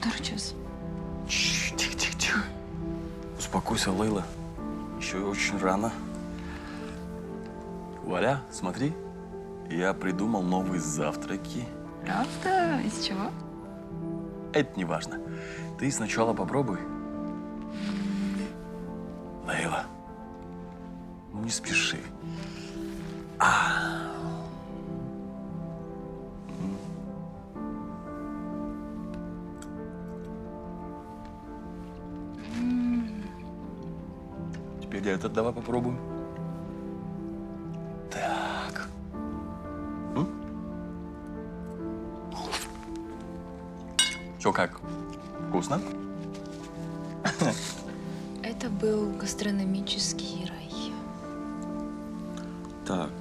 Который час? Тихо, тихо, тихо. Успокойся, Лейла. Еще очень рано. Валя, смотри. Я придумал новые завтраки. Правда? Из чего? Это не важно. Ты сначала попробуй. Лейла, ну не спеши. Теперь этот давай попробуем. Так. Че, как? Вкусно? Это был гастрономический рай. Так,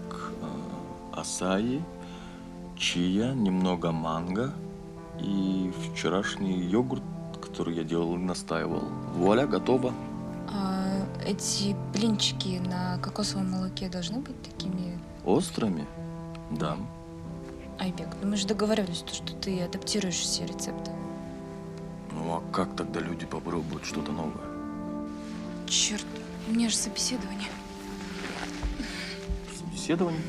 асаи, чия, немного манго и вчерашний йогурт, который я делал и настаивал. Вуаля, готово. А эти блинчики на кокосовом молоке должны быть такими? Острыми? Да. Айбек, ну мы же договаривались, что ты адаптируешь все рецепты. Ну а как тогда люди попробуют что-то новое? Черт, у меня же собеседование. Собеседование?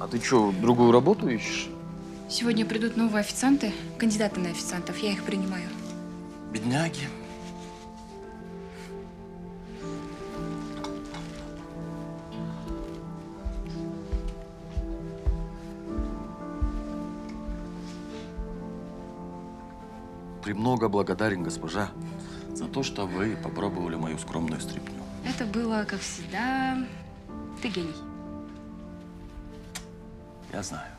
А ты что, другую работу ищешь? Сегодня придут новые официанты, кандидаты на официантов, я их принимаю. Бедняги. Премного благодарен, госпожа, за то, что вы попробовали мою скромную стряпню. Это было, как всегда, ты гений. Я знаю.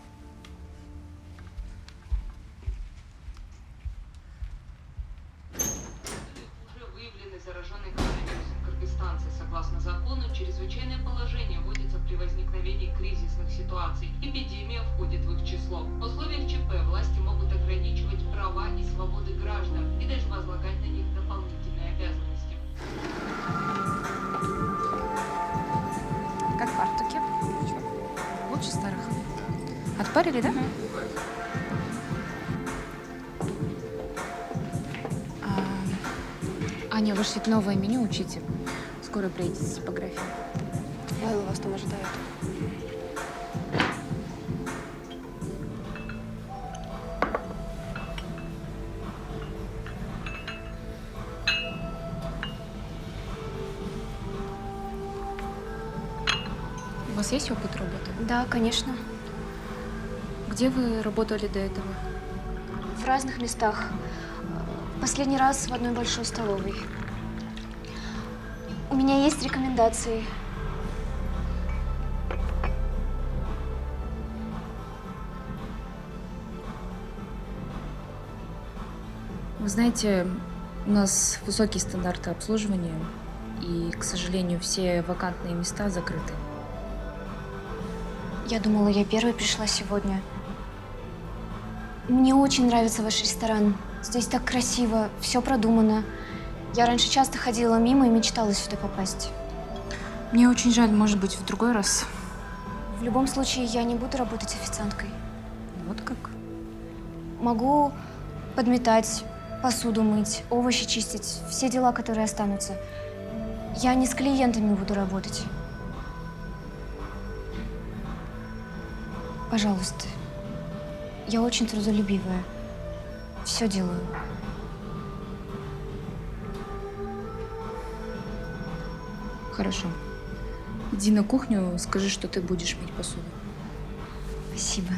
Уже выявлены зараженные коронавирусом кыргызстанцы. Согласно закону, чрезвычайное положение вводится при возникновении кризисных ситуаций. Эпидемия входит в их число. В условиях ЧП власти могут ограничивать права и свободы граждан и даже возлагать на них дополнительные обязанности. Как фартуки? Лучше старых. Отпарили, да? Аня, вы же ведь новое меню учите. Скоро приедете с типографией. Лайла вас там ожидает. У вас есть опыт работы? Да, конечно. Где вы работали до этого? В разных местах. Последний раз в одной большой столовой. У меня есть рекомендации. Вы знаете, у нас высокие стандарты обслуживания, и, к сожалению, все вакантные места закрыты. Я думала, я первой пришла сегодня. Мне очень нравится ваш ресторан. Здесь так красиво, все продумано. Я раньше часто ходила мимо и мечтала сюда попасть. Мне очень жаль, может быть, в другой раз. В любом случае, я не буду работать официанткой. Вот как? Могу подметать, посуду мыть, овощи чистить, все дела, которые останутся. Я не с клиентами буду работать. Пожалуйста. Я очень трудолюбивая. Все делаю. Хорошо. Иди на кухню, скажи, что ты будешь мыть посуду. Спасибо.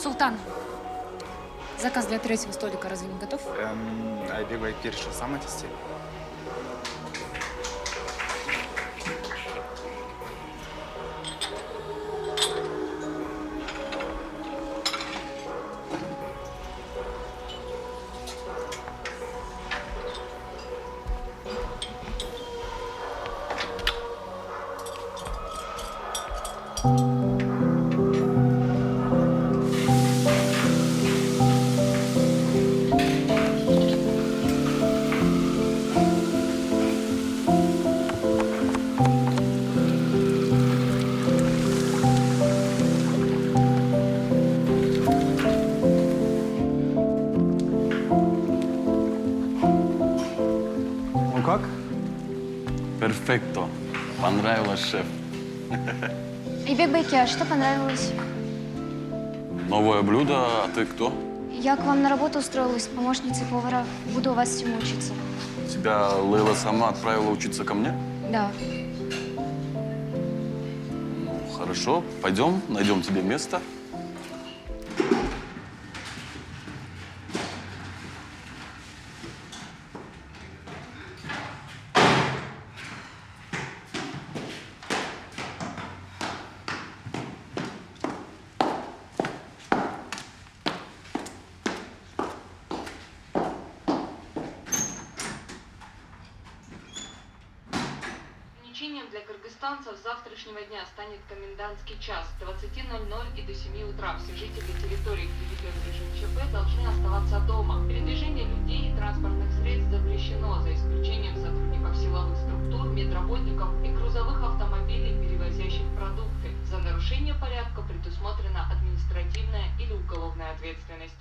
Султан, заказ для 3-го столика разве не готов? Айбек Байкир что, сам аттестирует? Ну как? Перфекто. Понравилось, шеф. Айбек Байкир, а что понравилось? Новое блюдо, а ты кто? Я к вам на работу устроилась, помощницей повара. Буду у вас всему учиться. Тебя Лейла сама отправила учиться ко мне? Да. Ну, хорошо. Пойдем, найдем тебе место. Ограничением для кыргызстанцев с завтрашнего дня станет комендантский час с 20:00 и до 7 утра. Все жители территории, где ведет режим ЧП, должны оставаться дома. Передвижение людей и транспортных средств запрещено, за исключением сотрудников силовых структур, медработников и грузовых автомобилей, перевозящих продукты. За нарушение порядка предусмотрена административная или уголовная ответственность.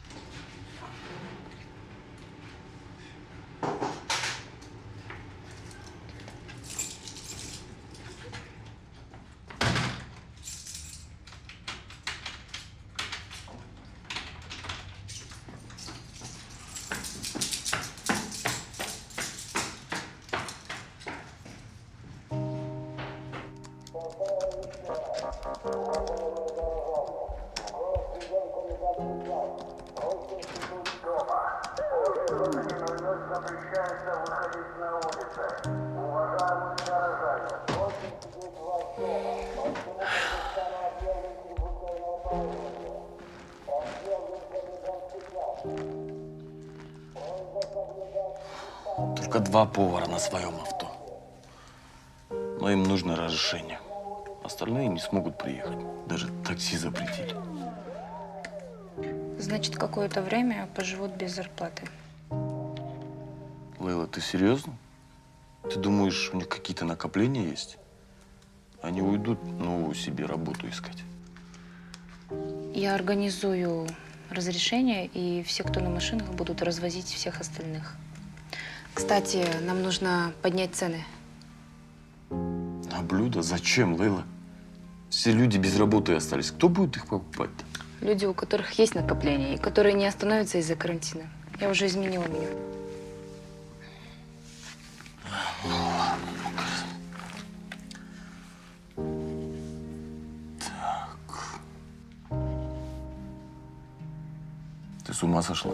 Запрещается выходить на улицы. Уважаемые горожане, просим сидеть в вас дома. Поэтому Кыргызстану объявлен чрезвычайное положение. Объявлен комендантский час. Только 2 повара на своем авто. Но им нужно разрешение. Остальные не смогут приехать. Даже такси запретили. Значит, какое-то время поживут без зарплаты. Лейла, ты серьезно? Ты думаешь, у них какие-то накопления есть? Они уйдут новую себе работу искать. Я организую разрешение, и все, кто на машинах, будут развозить всех остальных. Кстати, нам нужно поднять цены. А блюда зачем, Лейла? Все люди без работы остались. Кто будет их покупать-то? Люди, у которых есть накопления, и которые не остановятся из-за карантина. Я уже изменила меню. Ты с ума сошла?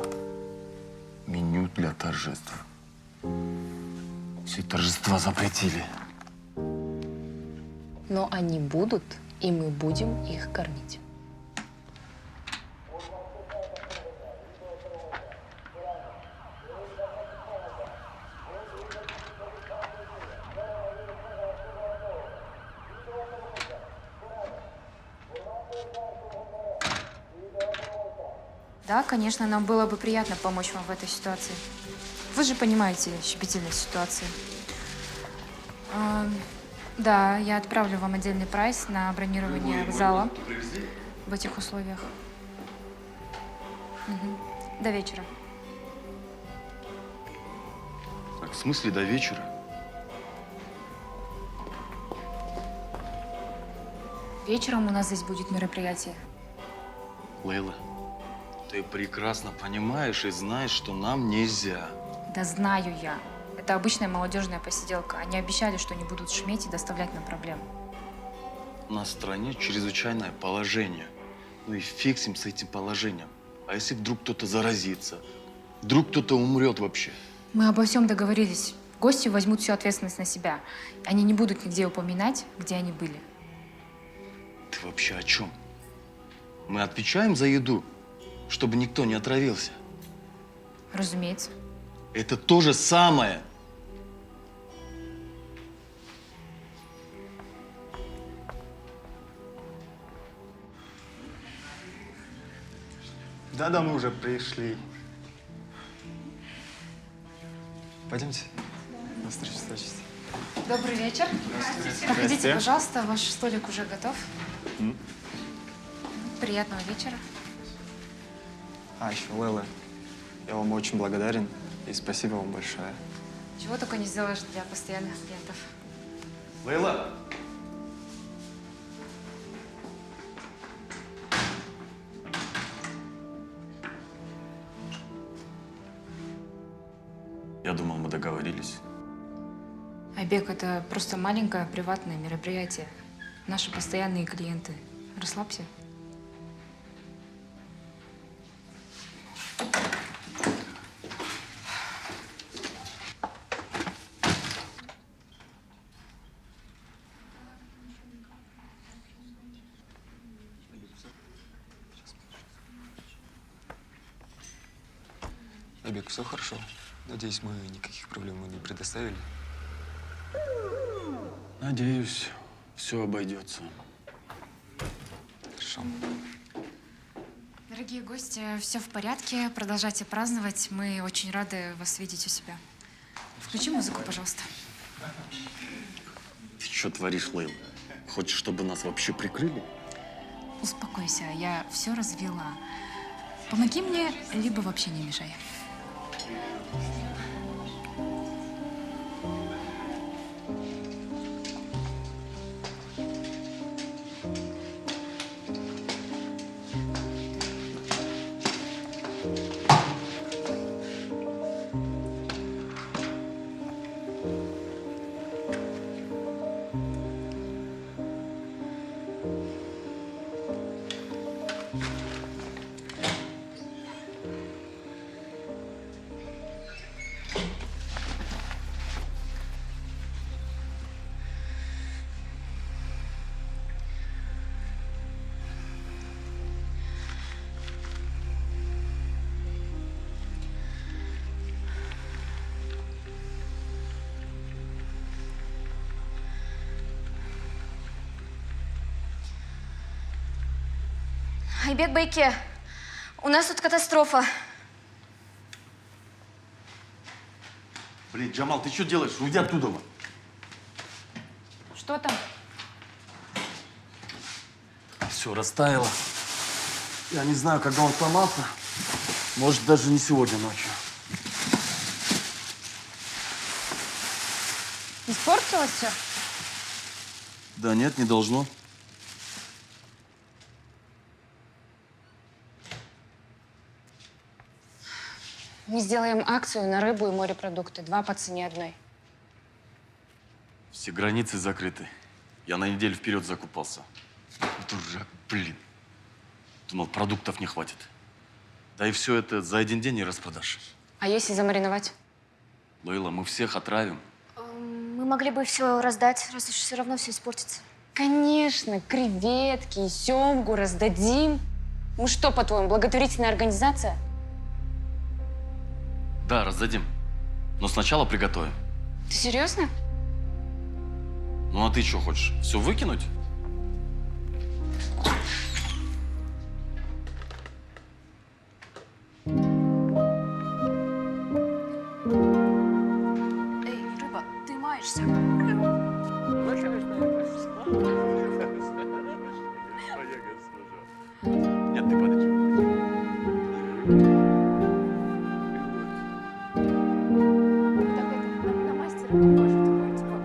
Меню для торжеств. Все торжества запретили. Но они будут, и мы будем их кормить. Да, конечно, нам было бы приятно помочь вам в этой ситуации. Вы же понимаете щепетильность ситуации. Да, я отправлю вам отдельный прайс на бронирование зала в этих условиях. До вечера. Так, в смысле до вечера? Вечером у нас здесь будет мероприятие. Лейла, ты прекрасно понимаешь и знаешь, что нам нельзя. Да знаю я. Это обычная молодежная посиделка. Они обещали, что не будут шуметь и доставлять нам проблем. На стране чрезвычайное положение. Ну и фиг с ним, с этим положением. А если вдруг кто-то заразится? Вдруг кто-то умрет вообще? Мы обо всем договорились. Гости возьмут всю ответственность на себя. Они не будут нигде упоминать, где они были. Ты вообще о чем? Мы отвечаем за еду, чтобы никто не отравился. Разумеется. Это то же самое. Да-да, мы уже пришли. Пойдемте. На встречу, встречи. Добрый вечер. Проходите, Здрасте. пожалуйста, ваш столик уже готов. Приятного вечера. А, еще Лейла. Я вам очень благодарен и спасибо вам большое. Чего только не сделаешь для постоянных клиентов. Лейла! Я думал, мы договорились. Айбек, это просто маленькое приватное мероприятие. Наши постоянные клиенты. Расслабься. Айбек, все хорошо? Надеюсь, мы никаких проблем не предоставили. Надеюсь, все обойдется. Хорошо. Дорогие гости, все в порядке. Продолжайте праздновать. Мы очень рады вас видеть у себя. Включи музыку, пожалуйста. Ты что творишь, Лейла? Хочешь, чтобы нас вообще прикрыли? Успокойся, я все развела. Помоги мне, либо вообще не мешай. Айбек Байке, у нас тут катастрофа. Блин, Джамал, ты что делаешь? Уйди оттуда. Что там? Все, растаяло. Я не знаю, когда он сломался. Может, даже не сегодня ночью. Испортилось все? Да нет, не должно. Мы сделаем акцию на рыбу и морепродукты. 2 по цене одной. Все границы закрыты. Я на неделю вперед закупался. Дурак, блин. Думал, продуктов не хватит. Да и все это за один день и распродашь. А если замариновать? Лейла, мы всех отравим. Мы могли бы все раздать, раз уж все равно все испортится. Конечно, креветки и семгу раздадим. Мы что, по-твоему, благотворительная организация? Да, раздадим. Но сначала приготовим. Ты серьезно? Ну а ты что хочешь? Все выкинуть? Эй, рыба, ты маешься. Нет, ты подожди. Так это, на мастера похоже, такой, типа.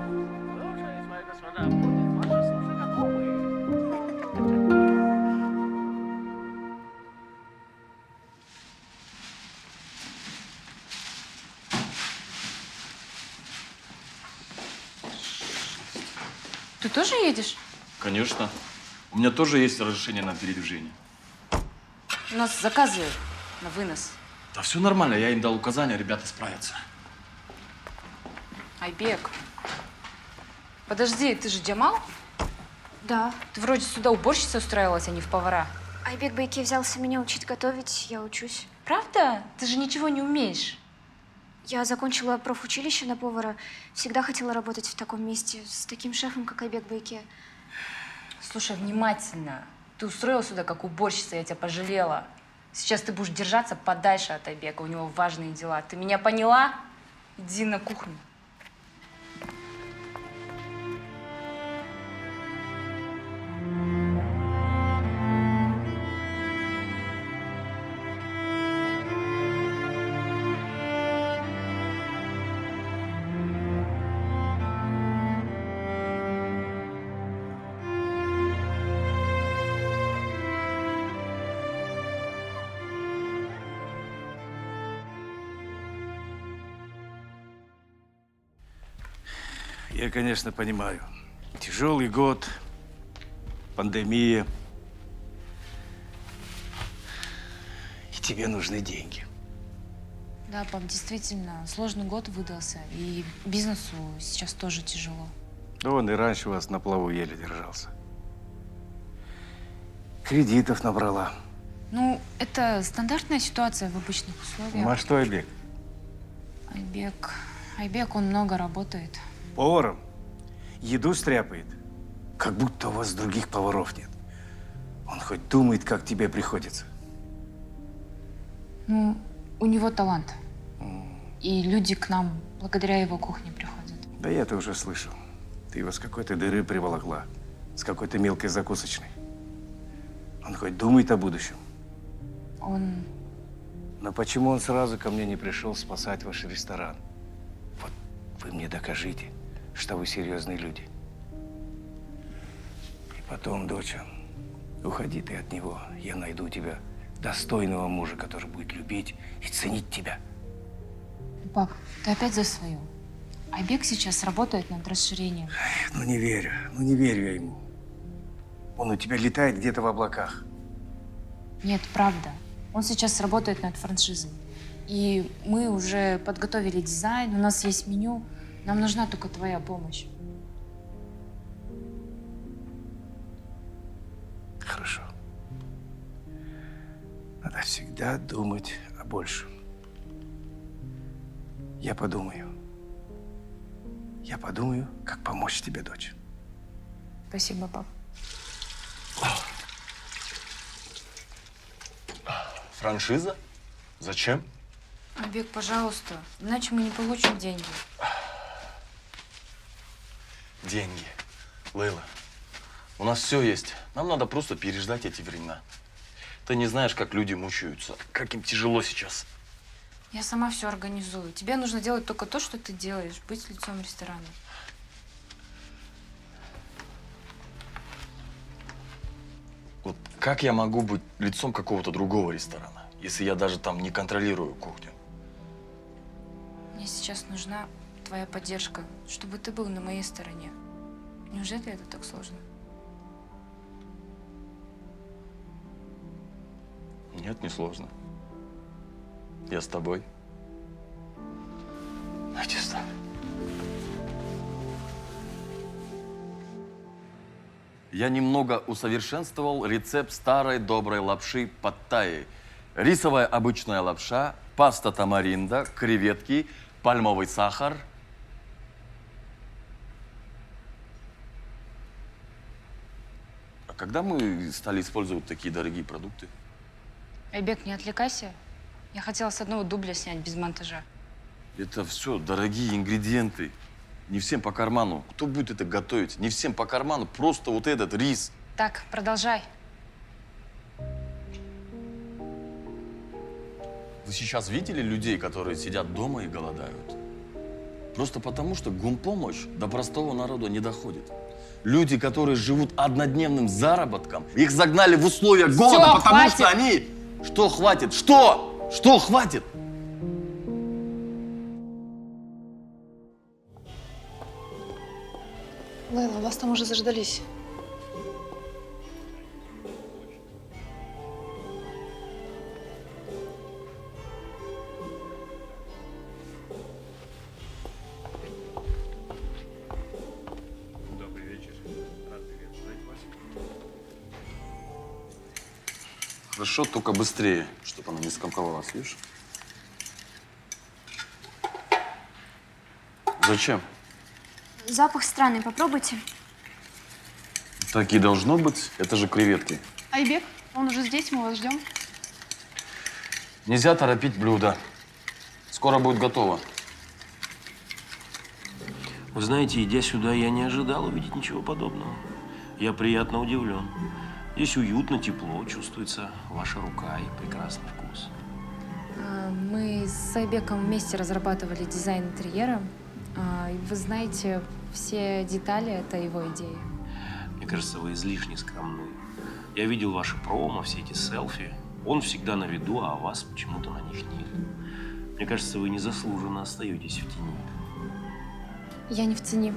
Ты тоже едешь? Конечно. У меня тоже есть разрешение на передвижение. У нас заказы на вынос. Да все нормально, я им дал указания, ребята справятся. Айбек, подожди, ты же Джамал? Да. Ты вроде сюда уборщицей устраивалась, а не в повара. Айбек Байке взялся меня учить готовить, я учусь. Правда? Ты же ничего не умеешь. Я закончила профучилище на повара. Всегда хотела работать в таком месте, с таким шефом, как Айбек Байке. Слушай внимательно. Ты устроила сюда как уборщица, я тебя пожалела. Сейчас ты будешь держаться подальше от Айбека, у него важные дела. Ты меня поняла? Иди на кухню. Я, конечно, понимаю. Тяжелый год, пандемия. И тебе нужны деньги. Да, пап, действительно, сложный год выдался, и бизнесу сейчас тоже тяжело. Да он и раньше у вас на плаву еле держался. Кредитов набрала. Ну, это стандартная ситуация в обычных условиях. Ну, а что, Айбек? Айбек, он много работает. Поваром? Еду стряпает? Как будто у вас других поваров нет. Он хоть думает, как тебе приходится. Ну, у него талант. И люди к нам благодаря его кухне приходят. Да я-то уже слышал. Ты его с какой-то дыры приволокла. С какой-то мелкой закусочной. Он хоть думает о будущем? Он... Но почему он сразу ко мне не пришел спасать ваш ресторан? Вот вы мне докажите, что вы серьезные люди. И потом, доча, уходи ты от него. Я найду тебе достойного мужа, который будет любить и ценить тебя. Пап, ты опять за свое. Айбек сейчас работает над расширением. Ну не верю я ему. Он у тебя летает где-то в облаках. Нет, правда. Он сейчас работает над франшизой. И мы уже подготовили дизайн, у нас есть меню. Нам нужна только твоя помощь. Хорошо. Надо всегда думать о большем. Я подумаю. Я подумаю, как помочь тебе, дочь. Спасибо, пап. Франшиза? Зачем? Айбек, пожалуйста, иначе мы не получим деньги. Деньги. Лейла, у нас все есть. Нам надо просто переждать эти времена. Ты не знаешь, как люди мучаются, как им тяжело сейчас. Я сама все организую. Тебе нужно делать только то, что ты делаешь, быть лицом ресторана. Вот как я могу быть лицом какого-то другого ресторана, если я даже там не контролирую кухню? Мне сейчас нужна твоя поддержка, чтобы ты был на моей стороне. Неужели это так сложно? Нет, не сложно. Я с тобой. Иди сюда. Я немного усовершенствовал рецепт старой доброй лапши пад-таи. Рисовая обычная лапша, паста тамаринда, креветки, пальмовый сахар. А когда мы стали использовать такие дорогие продукты? Айбек, не отвлекайся. Я хотела с одного дубля снять без монтажа. Это все дорогие ингредиенты. Не всем по карману. Кто будет это готовить? Не всем по карману. Просто вот этот рис. Так, продолжай. Вы сейчас видели людей, которые сидят дома и голодают? Просто потому, что гумпомощь до простого народа не доходит. Люди, которые живут однодневным заработком, их загнали в условия голода, потому хватит! что они... Что хватит? Что? Что хватит? Лейла, вас там уже заждались. Хорошо, только быстрее, чтобы она не скомковалась, видишь? Зачем? Запах странный, попробуйте. Так и должно быть. Это же креветки. Айбек, он уже здесь, мы вас ждем. Нельзя торопить блюдо. Скоро будет готово. Вы знаете, идя сюда, я не ожидал увидеть ничего подобного. Я приятно удивлен. Здесь уютно, тепло, чувствуется ваша рука и прекрасный вкус. Мы с Айбеком вместе разрабатывали дизайн интерьера. И вы знаете, все детали – это его идея. Мне кажется, вы излишне скромны. Я видел ваши промо, все эти селфи. Он всегда на виду, а вас почему-то на них нет. Мне кажется, вы незаслуженно остаетесь в тени. Я не в тени.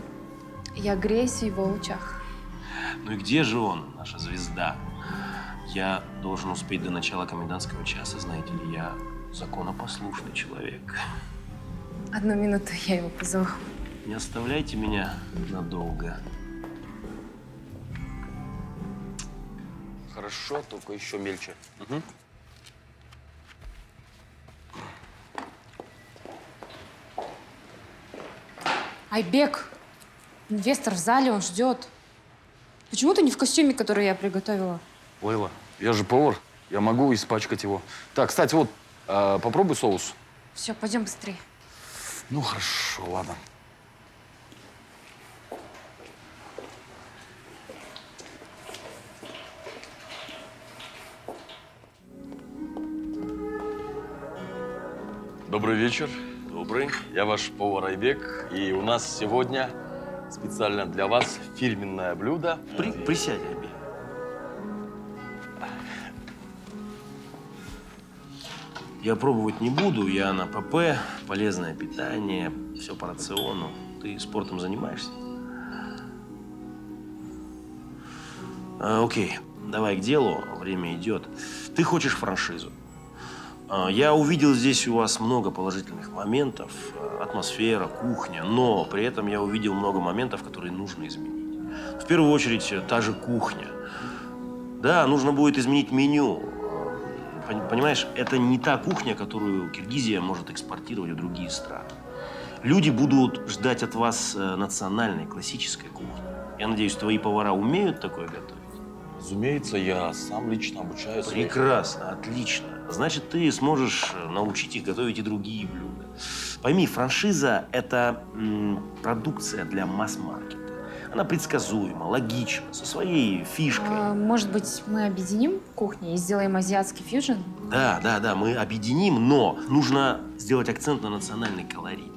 Я греюсь в его лучах. Ну и где же он, наша звезда? Я должен успеть до начала комендантского часа, знаете ли, я законопослушный человек. 1 минуту, я его позову. Не оставляйте меня надолго. Хорошо, только еще мельче. Угу. Айбек, инвестор в зале, он ждет. Почему ты не в костюме, который я приготовила? Лейла, я же повар. Я могу испачкать его. Так, кстати, вот, попробуй соус. Все, пойдем быстрее. Ну, хорошо, ладно. Добрый вечер. Добрый. Я ваш повар Айбек. И у нас сегодня специально для вас фирменное блюдо. Присядь, Айбек. Я пробовать не буду, я на ПП, полезное питание, все по рациону. Ты спортом занимаешься? Окей, давай к делу, время идет. Ты хочешь франшизу. Я увидел здесь у вас много положительных моментов, атмосфера, кухня, но при этом я увидел много моментов, которые нужно изменить. В первую очередь, та же кухня. Да, нужно будет изменить меню. Понимаешь, это не та кухня, которую Киргизия может экспортировать в другие страны. Люди будут ждать от вас национальной, классической кухни. Я надеюсь, твои повара умеют такое готовить? Разумеется, я сам лично обучаюсь. Прекрасно, отлично. Значит, ты сможешь научить их готовить и другие блюда. Пойми, франшиза – это продукция для масс-маркета. Она предсказуема, логична, со своей фишкой. Может быть, мы объединим кухни и сделаем азиатский фьюжн? Да, мы объединим, но нужно сделать акцент на национальный колорит.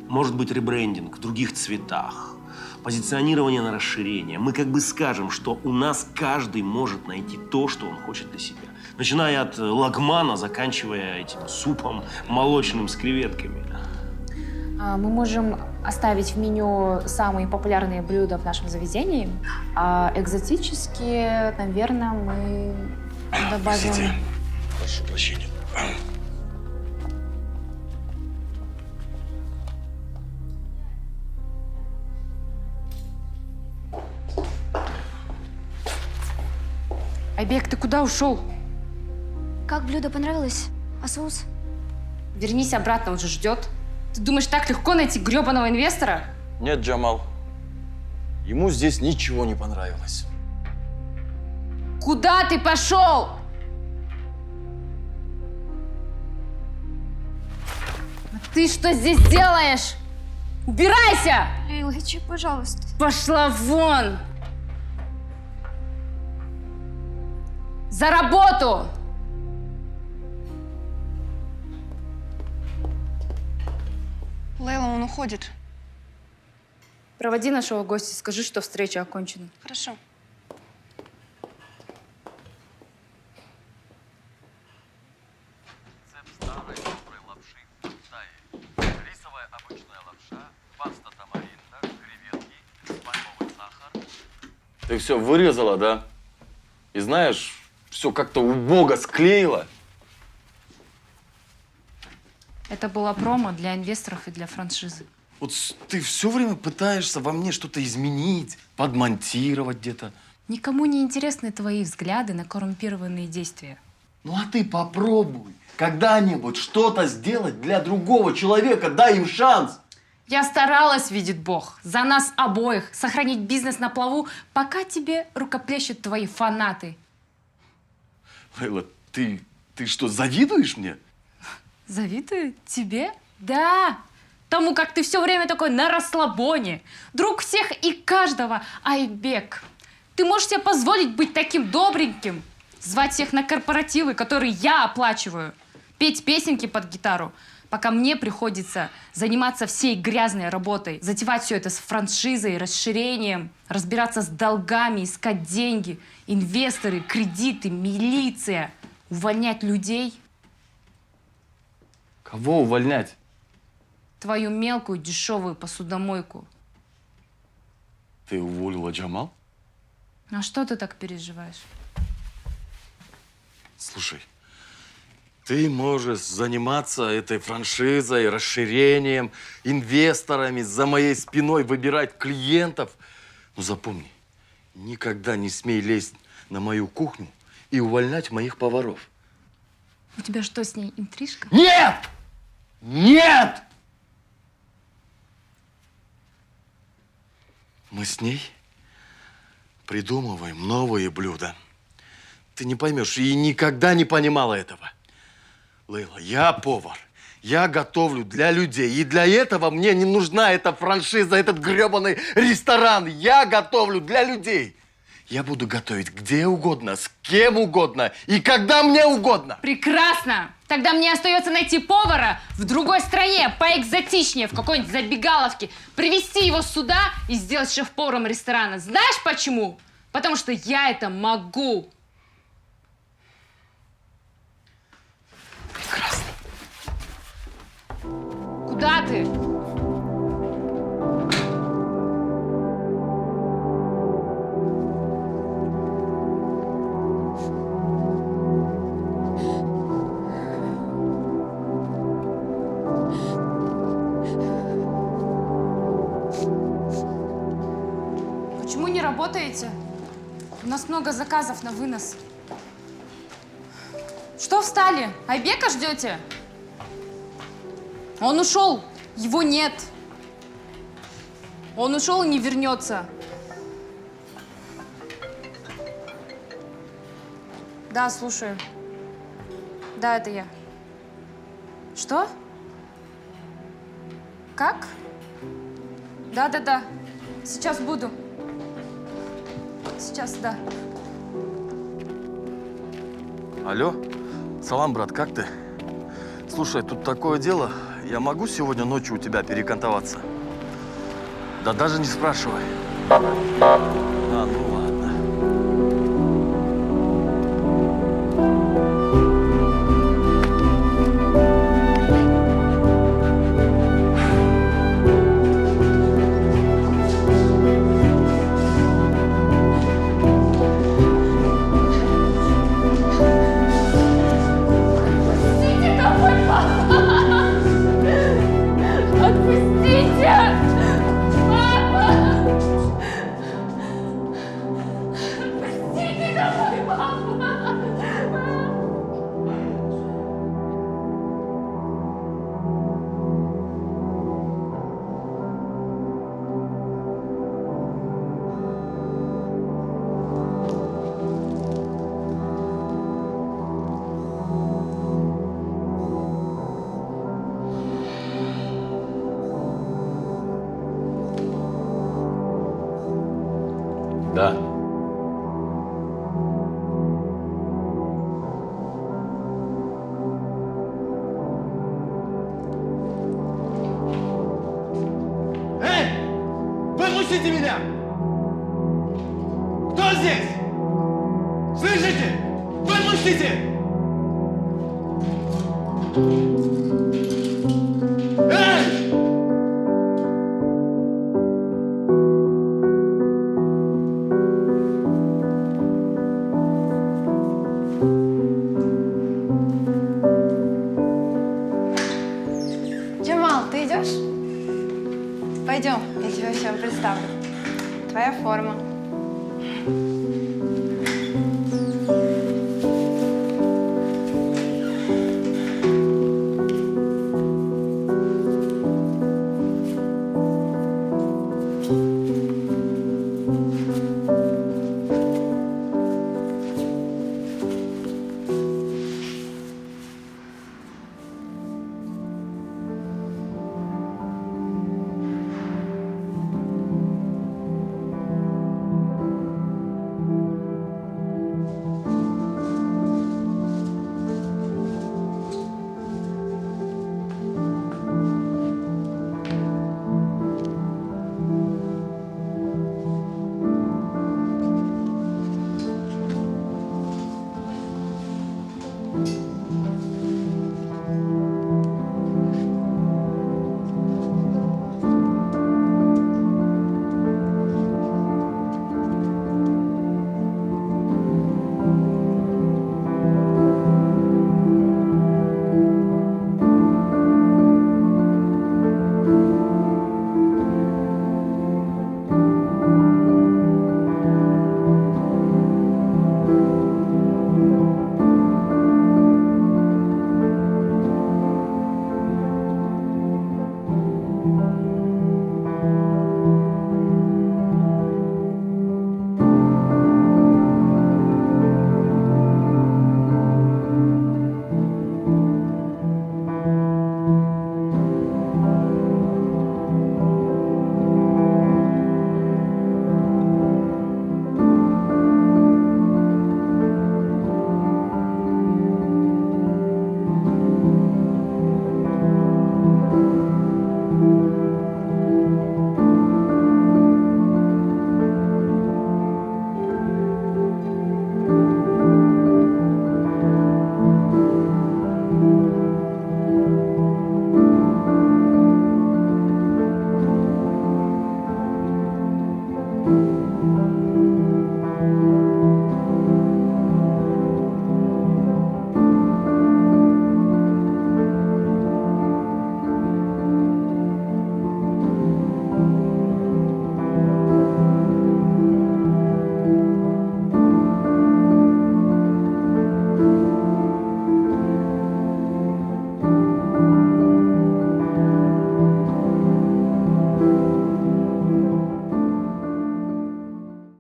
Может быть, ребрендинг в других цветах, позиционирование на расширение. Мы как бы скажем, что у нас каждый может найти то, что он хочет для себя. Начиная от лагмана, заканчивая этим супом молочным с креветками. Мы можем оставить в меню самые популярные блюда в нашем заведении, а экзотические, наверное, мы добавим… Простите. Прошу прощения. Айбек, ты куда ушел? Как блюдо понравилось? А соус? Вернись обратно, он же ждет. Ты думаешь, так легко найти гребаного инвестора? Нет, Джамал. Ему здесь ничего не понравилось. Куда ты пошел? А ты что здесь делаешь? Убирайся! Лейлочек, пожалуйста. Пошла вон! За работу! Лейла, он уходит. Проводи нашего гостя, скажи, что встреча окончена. Хорошо. Рецепт старой доброй лапши в Китае. Рисовая обычная лапша, паста тамаринда, креветки, пальмовый сахар. Ты все вырезала, да? И знаешь, все как-то убого склеила. Это была промо для инвесторов и для франшизы. Вот ты все время пытаешься во мне что-то изменить, подмонтировать где-то. Никому не интересны твои взгляды на коррумпированные действия. Ну а ты попробуй когда-нибудь что-то сделать для другого человека, дай им шанс. Я старалась, видит Бог, за нас обоих сохранить бизнес на плаву, пока тебе рукоплещут твои фанаты. Лейла, ты что, завидуешь мне? Завидую тебе? Да. Тому, как ты все время такой на расслабоне. Друг всех и каждого. Айбек, ты можешь себе позволить быть таким добреньким? Звать всех на корпоративы, которые я оплачиваю. Петь песенки под гитару, пока мне приходится заниматься всей грязной работой. Затевать все это с франшизой, расширением, разбираться с долгами, искать деньги, инвесторы, кредиты, милиция. Увольнять людей. Кого увольнять? Твою мелкую дешевую посудомойку. Ты уволила Джамал? А что ты так переживаешь? Слушай, ты можешь заниматься этой франшизой, расширением, инвесторами, за моей спиной выбирать клиентов. Но запомни, никогда не смей лезть на мою кухню и увольнять моих поваров. У тебя что, с ней интрижка? Нет! Нет! Мы с ней придумываем новые блюда. Ты не поймешь и никогда не понимала этого. Лейла, я повар. Я готовлю для людей. И для этого мне не нужна эта франшиза, этот гребаный ресторан. Я готовлю для людей. Я буду готовить где угодно, с кем угодно и когда мне угодно. Прекрасно! Тогда мне остается найти повара в другой стране, поэкзотичнее, в какой-нибудь забегаловке, привезти его сюда и сделать шеф-поваром ресторана. Знаешь почему? Потому что я это могу. Прекрасно. Куда ты? Почему не работаете? У нас много заказов на вынос. Что встали? Айбека ждете? Он ушел. Его нет. Он ушел и не вернется. Да, слушаю. Да, это я. Что? Как? Да. Сейчас буду. Сейчас, да. Алло, салам, брат, как ты? Слушай, тут такое дело. Я могу сегодня ночью у тебя перекантоваться? Да даже не спрашивай. А, ну ладно. Да. Эй! Выпустите меня! Кто здесь? Слышите? Выпустите! Эй! Джамал, ты идешь? Пойдем, я тебе все представлю. Твоя форма.